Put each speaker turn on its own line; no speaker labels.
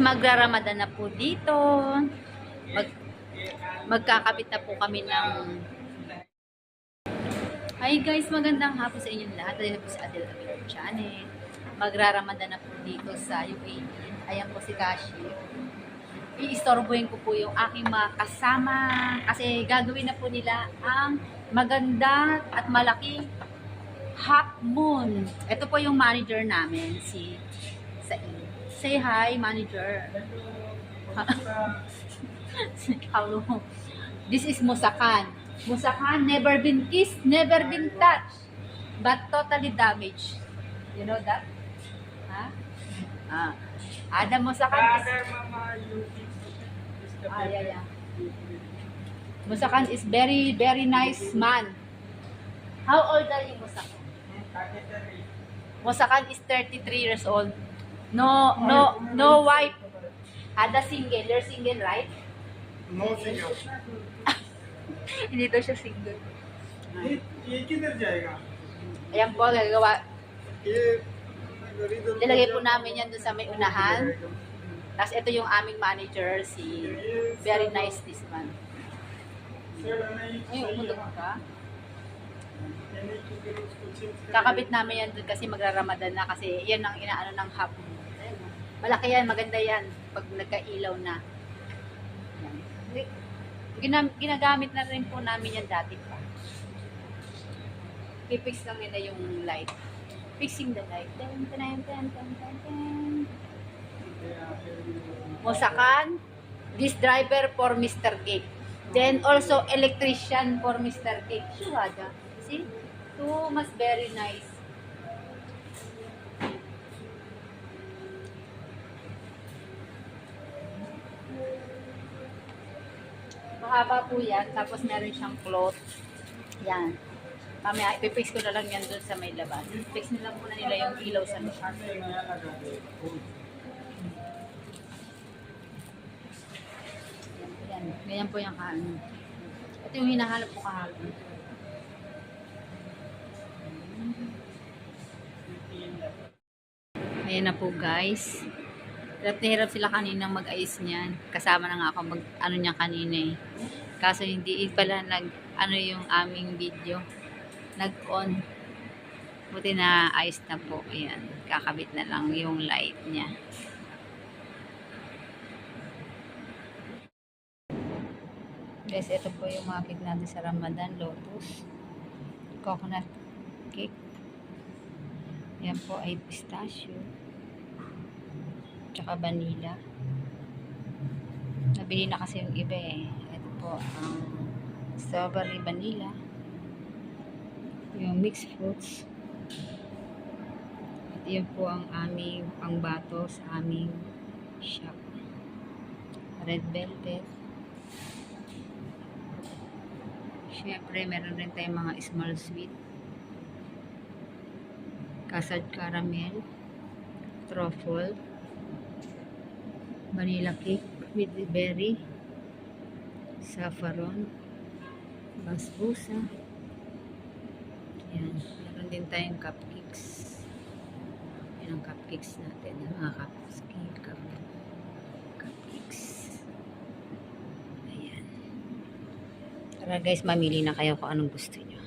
Magra-Ramadan na po dito. Mag magkakabit na po kami ng... Hi guys, magandang hapon sa inyong lahat. Dahil po si Adel Amir Channel. Magra-Ramadan na po dito sa UAE. Ayan po si Kashi. Iistorbohin ko po yung aking mga kasama kasi gagawin na po nila ang maganda at malaki half moon. Ito po yung manager namin, si Said. Say hi, manager. Hello. This is Musakan. Musakan, never been kissed, never been touched, but totally damaged. You know that? Huh? Adam Musakan is... yeah. Musakan is very, very nice man. How old are you, Musakan? 33. Musakan is 33 years old. No wife. Ada single. You're single, right?
No single.
Hindi daw siya single.
ये किधर जाएगा?
Ayan po, gagawa.
ये
Nilagay po namin yan doon sa may unahan. Tapos ito yung aming manager, si very nice this man. Ay, umulog ka. Kakabit namin yan doon kasi magra-Ramadan na kasi yan ang inaano ng hapon. Malaki yan, maganda yan pag nagkailaw na. Ginagamit na rin po namin yan dati pa. Pipix lang nila yung light. Fixing the light. Musakan, this driver for Mr. Cake. Then also electrician for Mr. Cake. Shuhada. See? Two mas very nice. Mahaba po yan. Tapos meron siyang cloth. Yan. Mamaya, ipipix ko na lang yan doon sa may laban. Fix nila muna nila yung ilaw sa loob. Yan. Ganyan po yung kaano. Ito yung hinahanap ko kahapon. Ayan na po guys. Hirap na hirap sila kaninang mag-ayos niyan. Kasama na nga ako mag-ano niya kanina eh. Kaso hindi pala ano yung aming video. Nag-on. Buti na ayos na po. Ayan. Kakabit na lang yung light niya. Guys, ito po yung mga cake natin sa Ramadan. Lotus. Coconut cake. Yan po ay pistachio. Tsaka vanilla. Nabili na kasi yung iba eh. Ito po ang strawberry vanilla. Yung mixed fruits. At yun po ang aming pangbato sa aming shop. Red velvet. Siyempre, meron rin tayong mga small sweet. Custard caramel. Truffle. Vanilla cake with berry. Saffron. Basbousa. Yan. Meron din tayong cupcakes. Yan ang cupcakes natin. Mga cupcakes. Ayan. Tara guys, mamili na kayo kung anong gusto nyo.